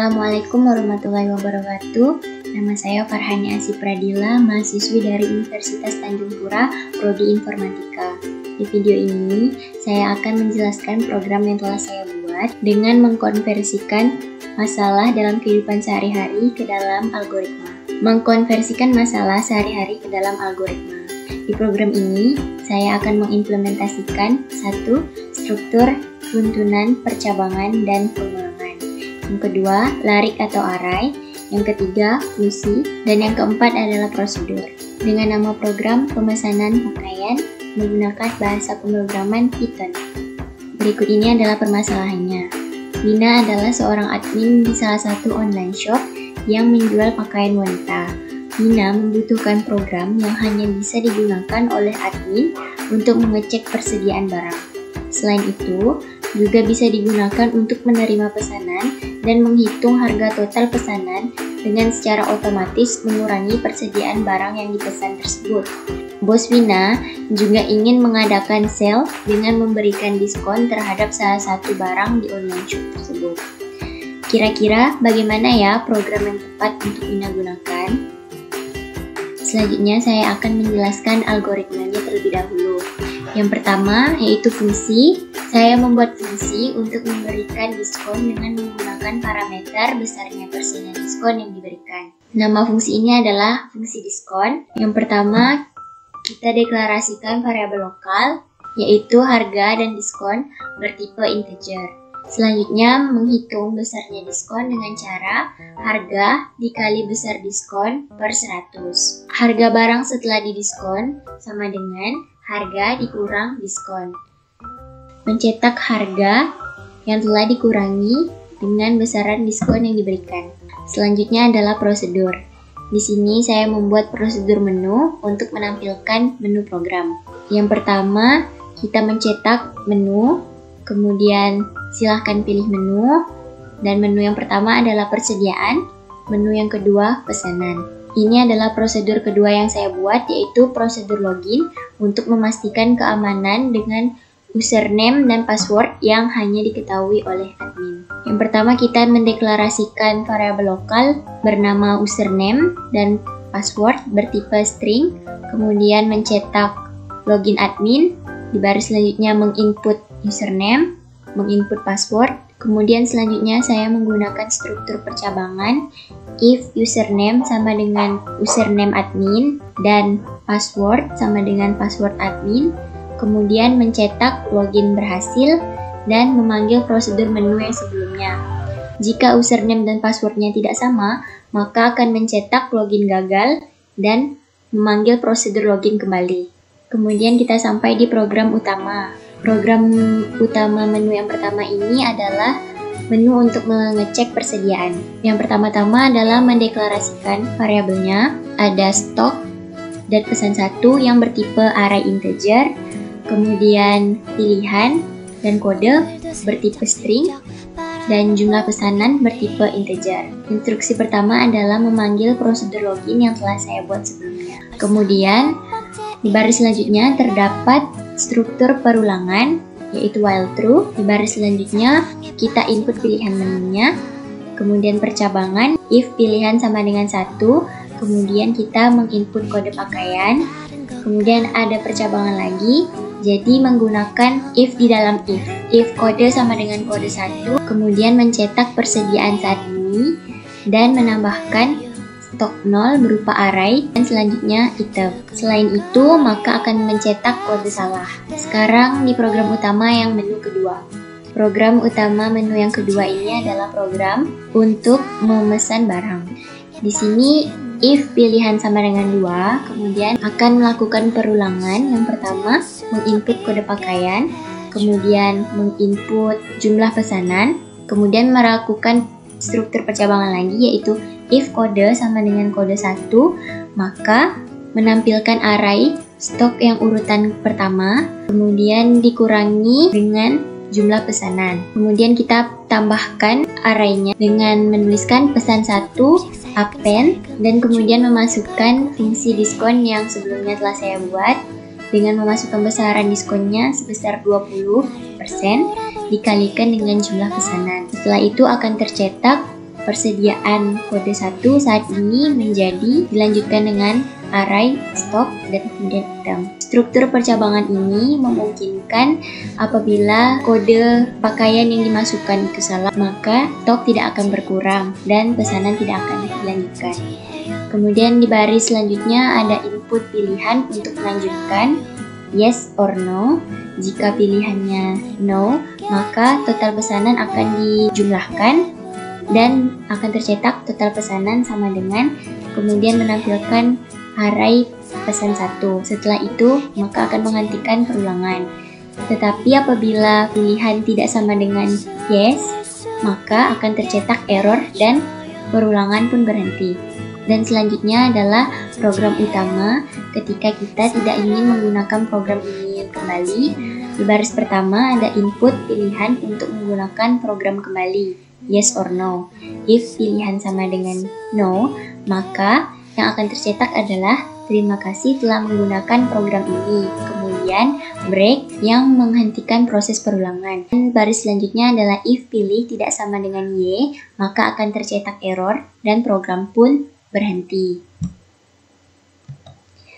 Assalamualaikum warahmatullahi wabarakatuh. Nama saya Farhani Asih Pradila, mahasiswi dari Universitas Tanjung Pura, Prodi Informatika. Di video ini, saya akan menjelaskan program yang telah saya buat dengan mengkonversikan masalah dalam kehidupan sehari-hari ke dalam algoritma. Mengkonversikan masalah sehari-hari ke dalam algoritma. Di program ini, saya akan mengimplementasikan 1. Struktur, runtunan, percabangan, dan pengulangan. Yang kedua, larik atau array. Yang ketiga, fungsi. Dan yang keempat adalah prosedur. Dengan nama program pemesanan pakaian menggunakan bahasa pemrograman Python. Berikut ini adalah permasalahannya. Wina adalah seorang admin di salah satu online shop yang menjual pakaian wanita. Wina membutuhkan program yang hanya bisa digunakan oleh admin untuk mengecek persediaan barang. Selain itu, juga bisa digunakan untuk menerima pesanan dan menghitung harga total pesanan dengan secara otomatis mengurangi persediaan barang yang dipesan tersebut. Bos Wina juga ingin mengadakan sale dengan memberikan diskon terhadap salah satu barang di online shop tersebut. Kira-kira bagaimana ya program yang tepat untuk Wina gunakan? Selanjutnya saya akan menjelaskan algoritmanya terlebih dahulu. Yang pertama yaitu fungsi. Saya membuat fungsi untuk memberikan diskon dengan menggunakan parameter besarnya persentase diskon yang diberikan. Nama fungsi ini adalah fungsi diskon. Yang pertama, kita deklarasikan variabel lokal, yaitu harga dan diskon bertipe integer. Selanjutnya, menghitung besarnya diskon dengan cara harga dikali besar diskon per 100. Harga barang setelah didiskon sama dengan harga dikurang diskon. Mencetak harga yang telah dikurangi dengan besaran diskon yang diberikan. Selanjutnya adalah prosedur. Di sini saya membuat prosedur menu untuk menampilkan menu program. Yang pertama, kita mencetak menu, kemudian silahkan pilih menu, dan menu yang pertama adalah persediaan, menu yang kedua pesanan. Ini adalah prosedur kedua yang saya buat, yaitu prosedur login untuk memastikan keamanan dengan username dan password yang hanya diketahui oleh admin. Yang pertama, kita mendeklarasikan variabel lokal bernama username dan password bertipe string, kemudian mencetak login admin, di baris selanjutnya menginput username, menginput password, kemudian selanjutnya saya menggunakan struktur percabangan if username sama dengan username admin dan password sama dengan password admin, kemudian mencetak login berhasil dan memanggil prosedur menu yang sebelumnya. Jika username dan passwordnya tidak sama, maka akan mencetak login gagal dan memanggil prosedur login kembali. Kemudian kita sampai di program utama. Program utama menu yang pertama ini adalah menu untuk mengecek persediaan. Yang pertama-tama adalah mendeklarasikan variabelnya, ada stok dan pesan 1 yang bertipe array integer, kemudian pilihan dan kode bertipe string, dan jumlah pesanan bertipe integer. Instruksi pertama adalah memanggil prosedur login yang telah saya buat sebelumnya. Kemudian, di baris selanjutnya terdapat struktur perulangan, yaitu while true. Di baris selanjutnya, kita input pilihan menunya, kemudian percabangan, if pilihan sama dengan 1, kemudian kita menginput kode pakaian, kemudian ada percabangan lagi, jadi menggunakan if di dalam if kode sama dengan kode 1, kemudian mencetak persediaan saat ini dan menambahkan stok 0 berupa array dan selanjutnya item. Selain itu, maka akan mencetak kode salah. Sekarang di program utama yang menu kedua. Program utama menu yang kedua ini adalah program untuk memesan barang. Di sini if pilihan sama dengan 2, kemudian akan melakukan perulangan. Yang pertama, menginput kode pakaian, kemudian menginput jumlah pesanan, kemudian melakukan struktur percabangan lagi, yaitu if kode sama dengan kode 1, maka menampilkan array stok yang urutan pertama, kemudian dikurangi dengan jumlah pesanan. Kemudian kita tambahkan arraynya dengan menuliskan pesan 1, append, dan kemudian memasukkan fungsi diskon yang sebelumnya telah saya buat dengan memasukkan besaran diskonnya sebesar 20% dikalikan dengan jumlah pesanan. Setelah itu akan tercetak persediaan kode 1 saat ini menjadi dilanjutkan dengan array, stok, dan kemudian item. Struktur percabangan ini memungkinkan apabila kode pakaian yang dimasukkan itu salah, maka stok tidak akan berkurang dan pesanan tidak akan dilanjutkan. Kemudian di baris selanjutnya ada input pilihan untuk melanjutkan yes or no. Jika pilihannya no, maka total pesanan akan dijumlahkan dan akan tercetak total pesanan sama dengan, kemudian menampilkan array pesan 1. Setelah itu, maka akan menghentikan perulangan. Tetapi apabila pilihan tidak sama dengan yes, maka akan tercetak error dan perulangan pun berhenti. Dan selanjutnya adalah program utama ketika kita tidak ingin menggunakan program ini kembali. Di baris pertama ada input pilihan untuk menggunakan program kembali, yes or no. If pilihan sama dengan no, maka yang akan tercetak adalah terima kasih telah menggunakan program ini. Kemudian break yang menghentikan proses perulangan. Dan baris selanjutnya adalah if pilih tidak sama dengan y, maka akan tercetak error dan program pun berhenti.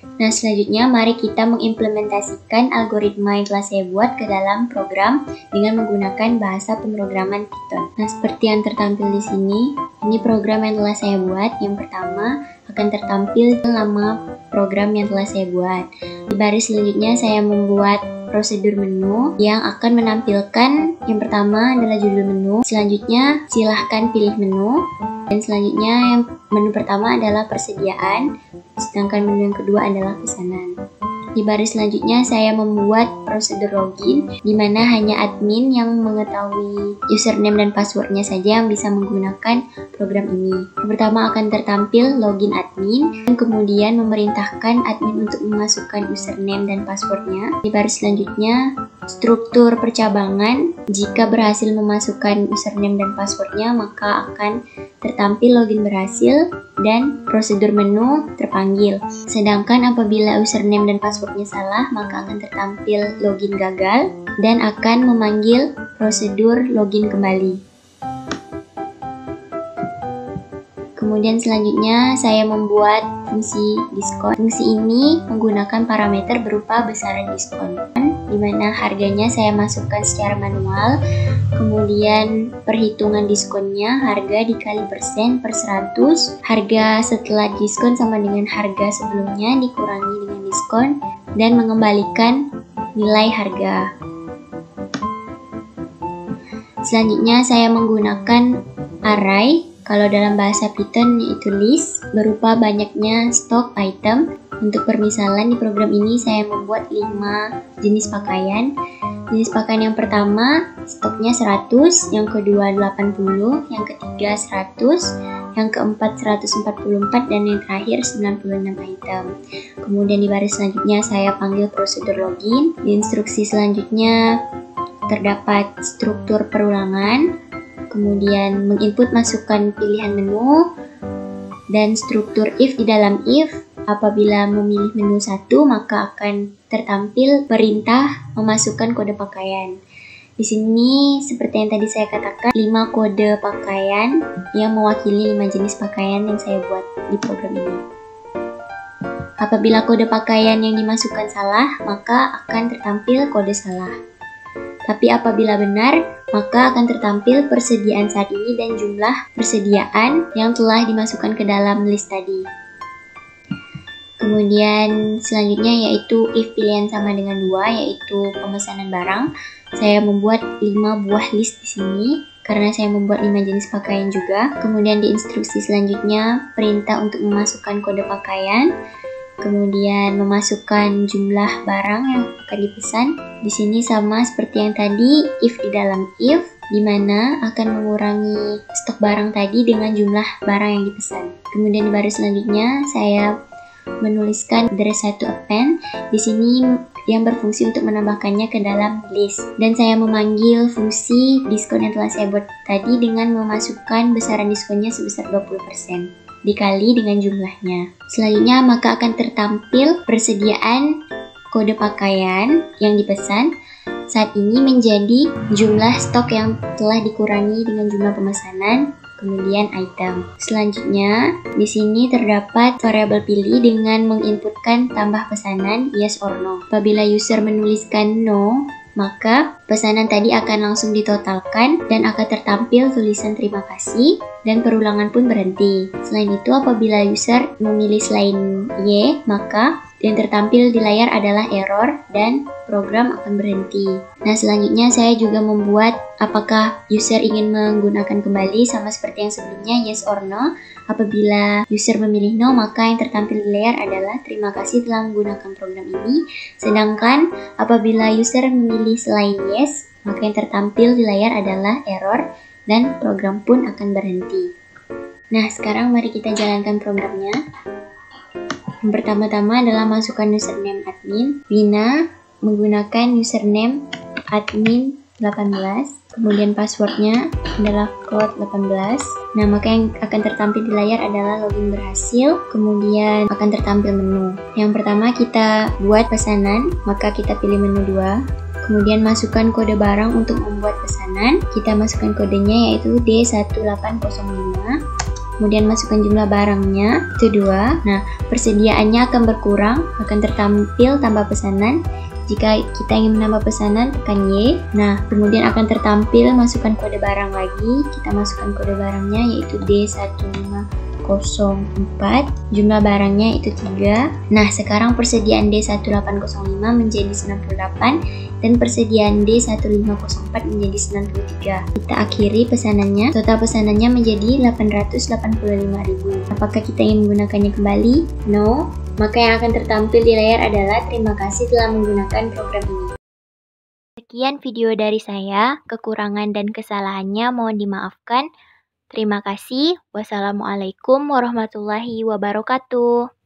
Nah, selanjutnya mari kita mengimplementasikan algoritma yang telah saya buat ke dalam program dengan menggunakan bahasa pemrograman Python. Nah, seperti yang tertampil di sini, ini program yang telah saya buat. Yang pertama akan tertampil nama program yang telah saya buat. Di baris selanjutnya saya membuat prosedur menu yang akan menampilkan yang pertama adalah judul menu, selanjutnya silahkan pilih menu, dan selanjutnya yang menu pertama adalah persediaan, sedangkan menu yang kedua adalah pesanan. Di baris selanjutnya saya membuat prosedur login, di mana hanya admin yang mengetahui username dan passwordnya saja yang bisa menggunakan program ini. Yang pertama akan tertampil login admin, dan kemudian memerintahkan admin untuk memasukkan username dan passwordnya. Di baris selanjutnya struktur percabangan, jika berhasil memasukkan username dan passwordnya maka akan tertampil login berhasil dan prosedur menu terpanggil. Sedangkan apabila username dan passwordnya salah, maka akan tertampil login gagal dan akan memanggil prosedur login kembali. Kemudian selanjutnya saya membuat fungsi diskon. Fungsi ini menggunakan parameter berupa besaran diskon, di mana harganya saya masukkan secara manual. Kemudian perhitungan diskonnya harga dikali persen per 100. Harga setelah diskon sama dengan harga sebelumnya dikurangi dengan diskon dan mengembalikan nilai harga. Selanjutnya saya menggunakan array. Kalau dalam bahasa Python yaitu list, berupa banyaknya stok item. Untuk permisalan di program ini saya membuat 5 jenis pakaian. Jenis pakaian yang pertama stoknya 100, yang kedua 80, yang ketiga 100, yang keempat 144, dan yang terakhir 96 item. Kemudian di baris selanjutnya saya panggil prosedur login. Di instruksi selanjutnya terdapat struktur perulangan, kemudian menginput masukkan pilihan menu, dan struktur if di dalam if. Apabila memilih menu 1, maka akan tertampil perintah memasukkan kode pakaian. Di sini seperti yang tadi saya katakan, 5 kode pakaian yang mewakili 5 jenis pakaian yang saya buat di program ini. Apabila kode pakaian yang dimasukkan salah, maka akan tertampil kode salah. Tapi apabila benar, maka akan tertampil persediaan saat ini dan jumlah persediaan yang telah dimasukkan ke dalam list tadi. Kemudian selanjutnya yaitu if pilihan sama dengan 2, yaitu pemesanan barang. Saya membuat 5 buah list di sini karena saya membuat 5 jenis pakaian juga. Kemudian di instruksi selanjutnya perintah untuk memasukkan kode pakaian. Kemudian memasukkan jumlah barang yang akan dipesan. Di sini sama seperti yang tadi, if di dalam if, di mana akan mengurangi stok barang tadi dengan jumlah barang yang dipesan. Kemudian di baris selanjutnya saya menuliskan there is satu append di sini yang berfungsi untuk menambahkannya ke dalam list. Dan saya memanggil fungsi diskon yang telah saya buat tadi dengan memasukkan besaran diskonnya sebesar 20%. Dikali dengan jumlahnya. Selanjutnya maka akan tertampil persediaan kode pakaian yang dipesan saat ini menjadi jumlah stok yang telah dikurangi dengan jumlah pemesanan. kemudian item. Selanjutnya, di sini terdapat variabel pilih dengan menginputkan tambah pesanan yes or no. Apabila user menuliskan no, maka pesanan tadi akan langsung ditotalkan dan akan tertampil tulisan terima kasih dan perulangan pun berhenti. Selain itu, apabila user memilih selain Y, maka yang tertampil di layar adalah error dan program akan berhenti. Nah, selanjutnya saya juga membuat apakah user ingin menggunakan kembali sama seperti yang sebelumnya, yes or no. Apabila user memilih no, maka yang tertampil di layar adalah terima kasih telah menggunakan program ini. Sedangkan apabila user memilih selain yes, maka yang tertampil di layar adalah error dan program pun akan berhenti. Nah, sekarang mari kita jalankan programnya. Yang pertama-tama adalah masukkan username admin. Vina menggunakan username admin 18. Kemudian passwordnya adalah code 18. Nah, maka yang akan tertampil di layar adalah login berhasil. Kemudian akan tertampil menu. Yang pertama kita buat pesanan, maka kita pilih menu 2. Kemudian masukkan kode barang untuk membuat pesanan. Kita masukkan kodenya yaitu D1805. Kemudian masukkan jumlah barangnya, itu 2. Nah, persediaannya akan berkurang, akan tertampil tambah pesanan. Jika kita ingin menambah pesanan, tekan Y. Nah, kemudian akan tertampil masukkan kode barang lagi. Kita masukkan kode barangnya yaitu D1504. Jumlah barangnya itu 3. Nah, sekarang persediaan D1805 menjadi 98 dan persediaan D1504 menjadi 93. Kita akhiri pesanannya. Total pesanannya menjadi 885.000. Apakah kita ingin menggunakannya kembali? No. Maka yang akan tertampil di layar adalah terima kasih telah menggunakan program ini. Sekian video dari saya. Kekurangan dan kesalahannya mohon dimaafkan. Terima kasih. Wassalamualaikum warahmatullahi wabarakatuh.